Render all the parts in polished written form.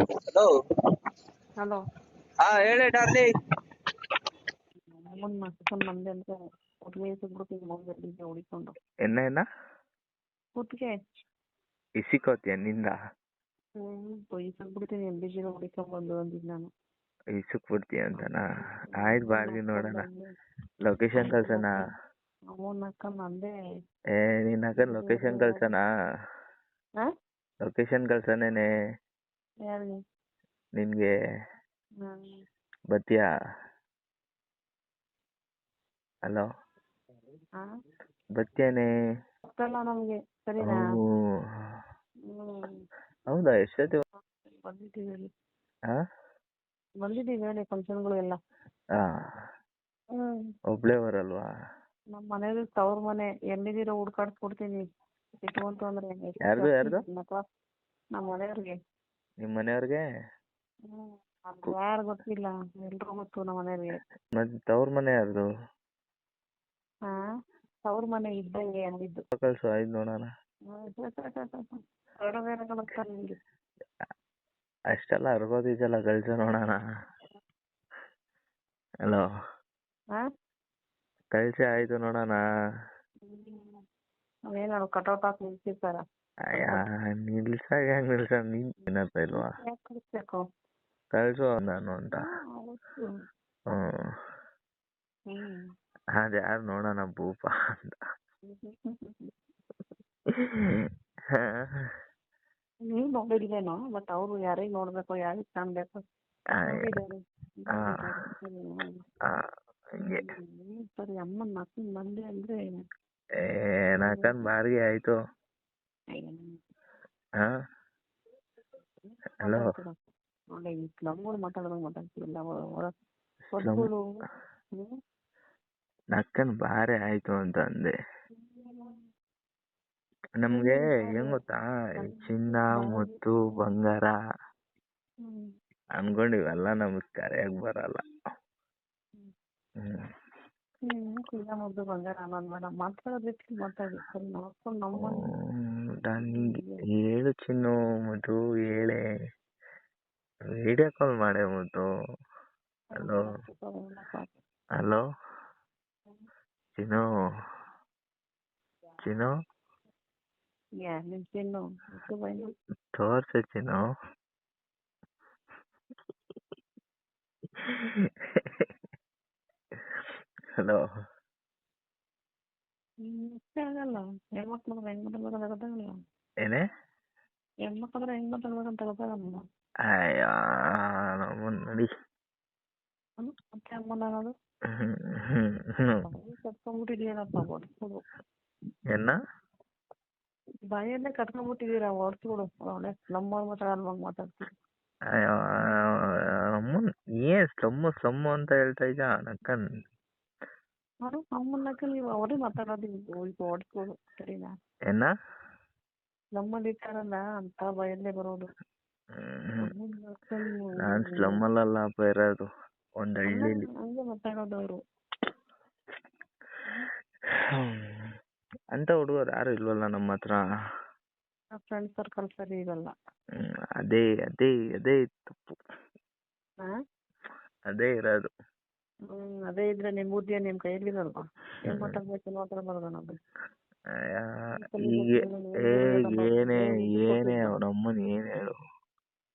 Hello. Hello. ಹಾ ಹೇಳಿ darling. ಅಮ್ಮನ್ ಮಾಡ್ಸ್ಕೊಂಡ್ ಬಂದೆ ಅಂದ್ರೆ ಒಟ್ಟಿಗೆ ಸಿಗ್ಬಿಡ್ತೀನಿ ಮೊಬೈಲಿಗೆ ಹುಡಿಕೊಂಡು ಎನ್ನ ಕುತ್ತಿಗೆ ಇಸಿಕೋತಿಯ ನಿಂದ ಬೈಸಾಕ್ಬಿಡ್ತೀನಿ ಎಲ್ಲಿ ಹುಡಿಕೊಂಡ್ ಬಂದು ಅಂದಿದ್ ನಾನು. ಇಸಕ್ ಬಿಡ್ತೀಯ ಅಂತನಾ? ಆಯ್ತು ಬಾರ್ಗಿ ನೋಡೋಣ. ಲೊಕೇಶನ್ ಕಳ್ಸೋಣ. ಅಮ್ಮನ್ ಹಾಕೊಂಡ್ ಬಂದೆ. ನಿನ್ ಹಾಕನ್ ಲೊಕೇಶನ್ ಕಳ್ಸೋಣ. ಲೊಕೇಶನ್ ಕಳ್ಸೋನೇನೆ ಯಾರಿಗೆ? ನಿನ್ಗೆ. ಬತ್ತೀಯಾ? ಹಲೋ, ಬತ್ತೇನೆ. ಗೊತ್ತಲ್ಲ ನಮ್ಗೆ, ಸರಿನಾ? ಹೌದಾ? ಎಷ್ಟೊತ್ತಿ ಬಂದಿದ್ದೀವಿ ಹಾ ಬಂದಿದ್ದೀವಿ ಹೇಳಿ ಫಂಕ್ಷನ್ಗಳು ಎಲ್ಲ. ಒಬ್ಳೇ ಬರಲ್ವಾ? ನಮ್ಮ ಮನೇಲಿ ತವ್ರ ಮನೆ ಎಲ್ಲಿದ್ದೀರೋ ಹುಡ್ಕಾಡ್ಸ್ಕೊಡ್ತೀನಿ ಇಟ್ಕೊಂತು ಅಂದ್ರೆ. ಯಾರ್ದು? ನಮ್ಮ ಮನೆಯವ್ರಿಗೆ. ನಿಮ್ ಮನೆಯವ್ರಿಗೆ? ಯಾರು ಗೊತ್ತಿಲ್ಲ, ಎಲ್ರು ಗೊತ್ತು ನಮ್ಮ ಮನೆಯವ್ರಿಗೆ. ಮತ್ ತವ್ರ ಮನೆ ಯಾರ್ದು? ತವ್ರ ಮನೆ ಇದ್ದಂಗೆ ಅಂದಿದ್ದು. ಕಳ್ಸು, ಆಯ್ತು ನೋಡೋಣ. ನಿಮ್ಗೆ ಅಷ್ಟೆಲ್ಲ ಅರ್ಗೋದಿದೆಲ್ಲ, ಕಳ್ಸು ನೋಡೋಣ. ಹಲೋ, ಕಳ್ಸಿ ಆಯ್ತು ನೋಡೋಣ. ಅವೇನು ಕಟೌಟ್ ಹಾಕಿ ನಿಲ್ಸಿರ್ತಾರ? ನಿಲ್ಸಾಗ ಹೆಂಗ್ ನಿಲ್ಸ? ನೀನ್ ಏನಪ್ಪ ಇಲ್ವಾ? ಕಳ್ಸು ನಾನು ಅಂತ. ಅದ ಯಾರು ನೋಡೋಣ ಭೂಪ ಅಂತ. ನೀವ್ ನೋಡಿಲ್ವೇನೋ, ಬಟ್ ಅವ್ರು ಯಾರಿಗೆ ನೋಡ್ಬೇಕು, ಯಾರಿಗೆ ಕಾಣ್ಬೇಕು. ಸರಿ, ಅಮ್ಮನ್ ಹಾಕೊಂಡ್ ಬಂದೆ ಅಂದ್ರೆ ನಾಕನ್ ಬಾರ್ಗಿ ಆಯ್ತು. ಹಲೋ, ನಕ್ಕನ್ ಬಾರಿ ಆಯ್ತು ಅಂತ ಅಂದೆ. ನಮ್ಗೆ ಹೆಂಗ್ ಗೊತ್ತಾ, ಚಿನ್ನ ಮುತ್ತು ಬಂಗಾರ ಅನ್ಕೊಂಡಿವೆಲ್ಲ ನಮ್ಗ್ ಕರೆಯಾಗ ಬರಲ್ಲ. ಹೇಳು ಚಿನ್ನು, ಮಧು ಹೇಳೆ. ವಿಡಿಯೋ ಕಾಲ್ ಮಾಡೇ ಮುದ್ದು. ಹಲೋ ಹಲೋ ಚಿನ್ನು, ಚಿನ್ನು ತೋರ್ಸು ಚಿನ್ನು. ಹಲೋ, ಏನೇ? ಹೆಣ್ಮಕ್ಳಂದ್ರೆ ಹೆಂಗ್ ಮಾತಾಡ್ಬೇಕಂತ ಗೊತ್ತಾಗಲ್ಲ. ಅಯ್ಯ ನಮ್ಮನ್ ನೋಡಿ. ಮತ್ತೆ ಅಮ್ಮನ ಅನ್ನೋದು ಕಟ್ಕೊಂಡ್ಬಿಟ್ಟಿದೀರಪ್ಪ, ಹೊಡ್ಸ್ಕೊಡು. ಏನ ಬಾಯಲ್ಲೇ ಕಟ್ಕೊಂಡ್ಬಿಟ್ಟಿದೀರ, ಹೊಡ್ಸ್ಕೊಡು. ನಮ್ಮವ್ರು ಮಾತಾಡಲ್ವಂಗ್ ಮಾತಾಡ್ತೀವಿ. ಅಯ್ಯೋ ನಮ್ಮನ್ ಏನ್ ಸ್ಲಮ್ಮು ಅಂತ ಹೇಳ್ತಾ ಇದ್ದ ನಕ್ಕನ್. ನಮ್ಮನ್ನಕ್ಕೆ ನೀವು ಅವರೇ ಮಾತಾಡೋದು, ಹೊಡ್ಸ್ಕೊಡು, ಸರಿನಾ? ಏನ ನಮ್ಮಲ್ಲಿ ಇಟ್ಟಾರಲ್ಲ ಅಂತ ಬಾಯಲ್ಲೇ ಬರೋದು. ನಾನ್ ಸ್ಲಮ್ ಅಲ್ಲಪ್ಪ ಇರೋದು, ಒಂದ್ ಹಳ್ಳಿಲಿ. ಹಂಗೆ ಮಾತಾಡೋದು ಅವರು. ಅಂತ ಹುಡುಗರು ಯಾರು ಇಲ್ವಲ್ಲ ನಮ್ಮ ಹತ್ರ. ಫ್ರೆಂಡ್ ಸರ್ಕಲ್ ಸರಿ ಇರಲ್ಲ. ಅದೇ ಅದೇ ಅದೇ ತಪ್ಪು. ಅದೇ ಇರೋದು. ಅದೇ ಇದ್ರೆ ನಿಮ್ ಬುದ್ಧಿಯ ನಿಮ್ ಕೈಯಲ್ಲಿರಲ್ವಾ? ಏನ್ ಮಾತಾಡ್ಬೇಕು ಮಾತಾಡಬಾರ್ದು ನಾವು. ಏನೇ ನಮ್ಮನ್ ಏನ್ ಹೇಳು,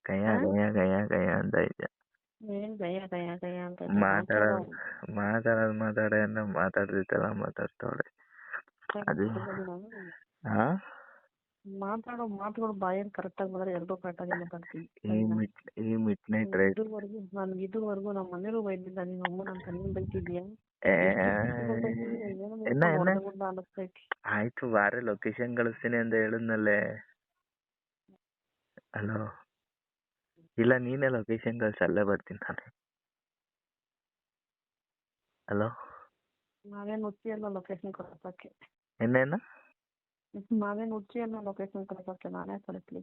ಕಯ್ಯ ಕಯ್ಯ ಕಯ್ಯ ಕಯ್ಯ ಅಂತ ಇದ್ದೆ. ಮಾತಾಡೋದು ಅಂದ್ರೆ ಮಾತಾಡ್ತಿತ್ತಲ್ಲ ಮಾತಾಡ್ತಾವಳೆ. ಅದು ಮಾತಾಡೋ ಮಾತುಗಳು ಬಾಯಲ್ಲಿ ಕರೆಕ್ಟ್ ಆಗಿ ಬಂದ್ರೆ ಎರಡೂ ಕರೆಕ್ಟ್ ಆಗಿ ಮಾತಾಡ್ತೀನಿ. ನನ್ಗೆ ಇದುವರೆಗೂ ನಮ್ಮ ಮನೇಲೂ ಬೈದಿಲ್ಲ, ನಿಮ್ಮ ಅಮ್ಮನ ಅಂತ ನೀನ್ ಬೈತಿದ್ಯಾ? ಆಯ್ತು ಬಾರೆ, ಲೊಕೇಶನ್ ಕಳಿಸ್ತೀನಿ ಅಂತ ಹೇಳಿದ್ನಲ್ಲೇ. ಹಲೋ, ಇಲ್ಲ ನೀನೇ ಲೊಕೇಶನ್ ಕಳ್ಸಿ, ಅಲ್ಲೇ ಬರ್ತೀನಿ ನಾನು. ಹಲೋ, ನಾವೇನು ಹುಚ್ಚಿಯಲ್ಲ ಲೊಕೇಶನ್ ಕಳ್ಸಕ್ಕೆ. ಏನೇನ ನಾವೇನು ಹುಚ್ಚಿಯಲ್ಲ ಲೊಕೇಶನ್ ಕಳ್ಸಕ್ಕೆ, ನಾನೇ ಕಳಿಸ್ಲಿ?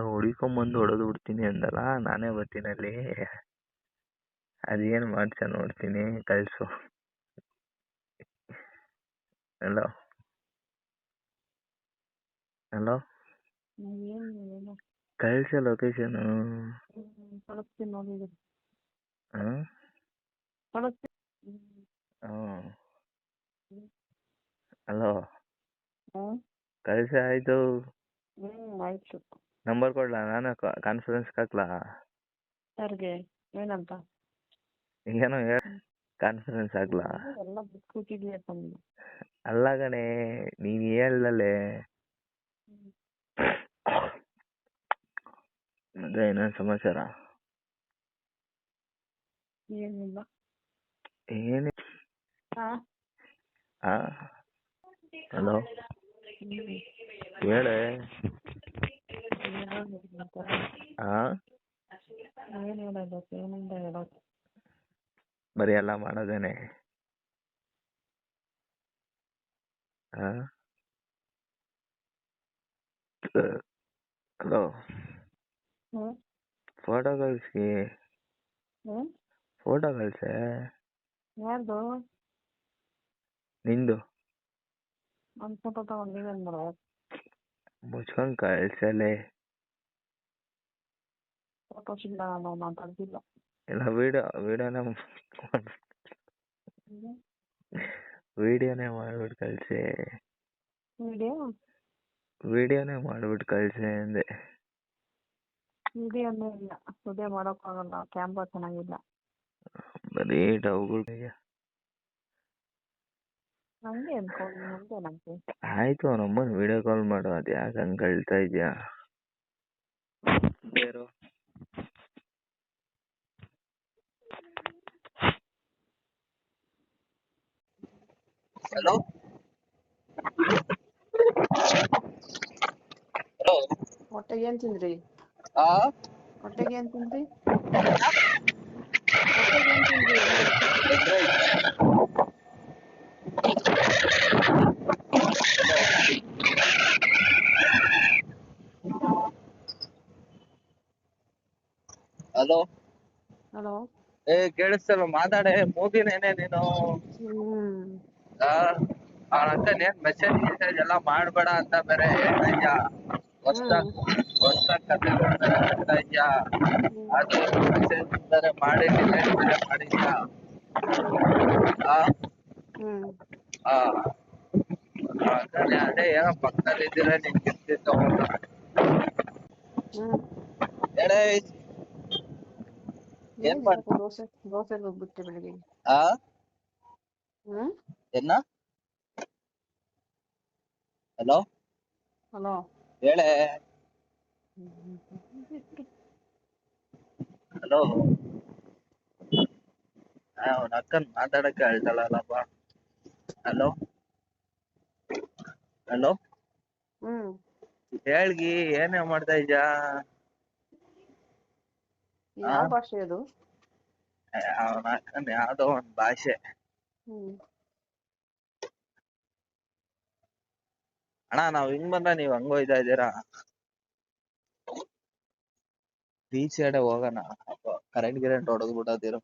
ಹುಡಿಕೊಂಬಂದು ಹೊಡೆದು ಬಿಡ್ತೀನಿ ಅಂದಲ್ಲ, ನಾನೇ ಬರ್ತೀನಿ ಅಲ್ಲಿ. ಅದೇನು ಮಾಡ್ಸ ನೋಡ್ತೀನಿ, ಕಳ್ಸು. ಹಲೋ ಹಲೋ, ಕಳ್ಸ ಲೊಕೇಶನ್. ಕಳಿಸ್ತೀನಿ ನೋಡಿ ಇದು. ಹ್ಮ್ ಕಳಿಸ್ತೀನಿ. ಹ್ಮ್ ಹ್ಮ್. ಹಲೋ ಹ್ಮ್ ಕಳ್ಸಿ ಆಯ್ತು. ಆಯ್ತು. ನಂಬರ್ ಕೊಡ್ಲಾ ನಾನು ಕಾನ್ಫರೆನ್ಸ್ ಹಾಕ್ಲಾ? ಯಾರಿಗೆ ಏನಂತ? ಏನೋ ಹೇಳ, ಕಾನ್ಫರೆನ್ಸ್ ಹಾಕ್ಲಾ? ಎಲ್ಲ ಬಿಟ್ಕೊಟ್ಟಿದ್ಯಾ ತಂದು. ಅಲ್ಲ ಕಣೆ, ನೀನ್ ಹೇಳ್ದಲ್ಲೇ. ಮತ್ತೆ ಏನೇನ್ ಸಮಾಚಾರ? ಏನಿಲ್ಲ. ಏನಿ ಹಾ ಹಲೋ ಹೇಳೆ. ಹಾ ಏನ್ ಹೇಳೋದು, ಏನಿಂದ ಹೇಳೋದು? ಬರೀ ಎಲ್ಲ ಮಾಡೋದೇನೆ. ಹಾ ಹಲೋ ಫೋಟೋ ಕಳ್ಸಿ. ಫೋಟೋ ಕಳ್ಸೆ. ಯಾರ್ದು? ನಿಂದು. ನನ್ ಫೋಟೋ ತಗೊಂಡು ನೀವೇನ್ ಮಾಡೋ? ಮುಚ್ಕೊಂಡ್ ಕಳ್ಸಲೆ. ಫೋಟೋಸ್ ಇಲ್ಲ, ನಾನು ತೆಗ್ದಿಲ್ಲ. ಇಲ್ಲ ವಿಡಿಯೋನೇ ಮಾಡ್ಬಿಟ್ಟು ಕಳ್ಸಿ. ವಿಡಿಯೋನೇ ಮಾಡ್ಬಿಟ್ಟು ಕಳ್ಸಿ ಅಂದೆ. ವಿಡಿಯೋನೇ ಇಲ್ಲ, ವಿಡಿಯೋ ಮಾಡೋಕ್ಕಾಗಲ್ಲ, ಕ್ಯಾಮ್ರಾ ಚೆನ್ನಾಗಿಲ್ಲ. ಬರೀ ಡೌಗಳು. ಹಂಗೆ ಅನ್ಕೊಂಡು ಮುಂದೆ ನಂಗೆ. ಆಯ್ತು, ಅವನಮ್ಮನ್ ವಿಡಿಯೋ ಕಾಲ್ ಮಾಡು. ಅದ್ ಯಾಕೆ ಹಂಗ್ ಕಳ್ತಾ ಇದ್ಯಾ? ಬೇರು ಹಲೋ ಹಲೋ ಹೊಟ್ಟೆಗೆ ಏನ್ ತಿಂದ್ರಿ? ಆ ಹೊಟ್ಟೆಗೆ ಏನ್ ತಿಂದ್ರಿ? ಹೊಟ್ಟೆಗೆ ಏನ್ ತಿಂದ್ರಿ ಅಂದೆ? Egg rice. Hello hello. ಕೇಳಿಸ್ತಲ್ಲ, ಮಾತಾಡೆ. ಮೂಗಿನೇನೆ ನೀನು? ಅವನ ಅಕ್ಕನ್ ಏನ್ ಮೆಸೇಜ್ ಗಿಸೇಜ್ ಎಲ್ಲ ಮಾಡ್ಬೇಡ ಅಂತ ಬೇರೆ ಹೇಳ್ತಾ ಇದ್ಯಾ? ಹೊಸ್ದಾಗ್ ಕಥೆಗಳ್ ಬೇರೆ ಹೇಳ್ತಾ ಇದ್ಯಾ? ಅದು ಮೆಸೇಜ್ ಬೇರೆ ಮಾಡಿ ಡಿಲೀಟ್ ಬೇರೆ ಮಾಡಿದ್ಯಾ? ಆ ಅದೇ ಏನೋ ಪಕ್ಕದಲ್ಲಿ ಇದ್ದೀರ, ನಿನ್ ಗಿಫ್ಟ್ ತಗೊಂಡ ಹೇಳೇ. ಏನ್ ಮಾಡ್ ದೋಸೆ ಹೋಗ್ಬಿಟ್ಟೆ ಬೆಳಿಗ್ಗೆ. ಆ ಏನ? ಹಲೋ ಹಲೋ ಹೇಳೇ. ಹಲೋ ಅವನ ಅಕ್ಕನ್ ಮಾತಾಡಕ್ಕೆ ಹೇಳ್ತಾಳಲ್ಲಪ್ಪ. ಹಲೋ ಹಲೋ ಹೇಳ್ಗಿ, ಏನೇ ಮಾಡ್ತಾ ಇದ್ಯಾ? ಯಾವ ಭಾಷೆ ಅದು? ಅವನ ಅಕ್ಕನ್ ಯಾವ್ದೋ ಒಂದ್ ಭಾಷೆ. ಅಣ್ಣ, ನಾವ್ ಹಿಂಗ್ ಬಂದ್ರೆ ನೀವ್ ಹಂಗ್ ಹೋಯ್ತಾ ಇದ್ದೀರಾ? ಬೀಚ್ ಸೈಡ್ ಹೋಗೋಣ. ಕರೆಂಟ್ ಹೊಡೆದ್ ಬಿಟ್ಟದಿರೋ.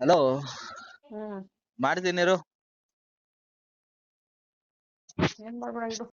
ಹಲೋ ಮಾಡ್ತೀನಿರು. ಏನ್ ಮಾಡ್ಬೇಡ ಇಡು.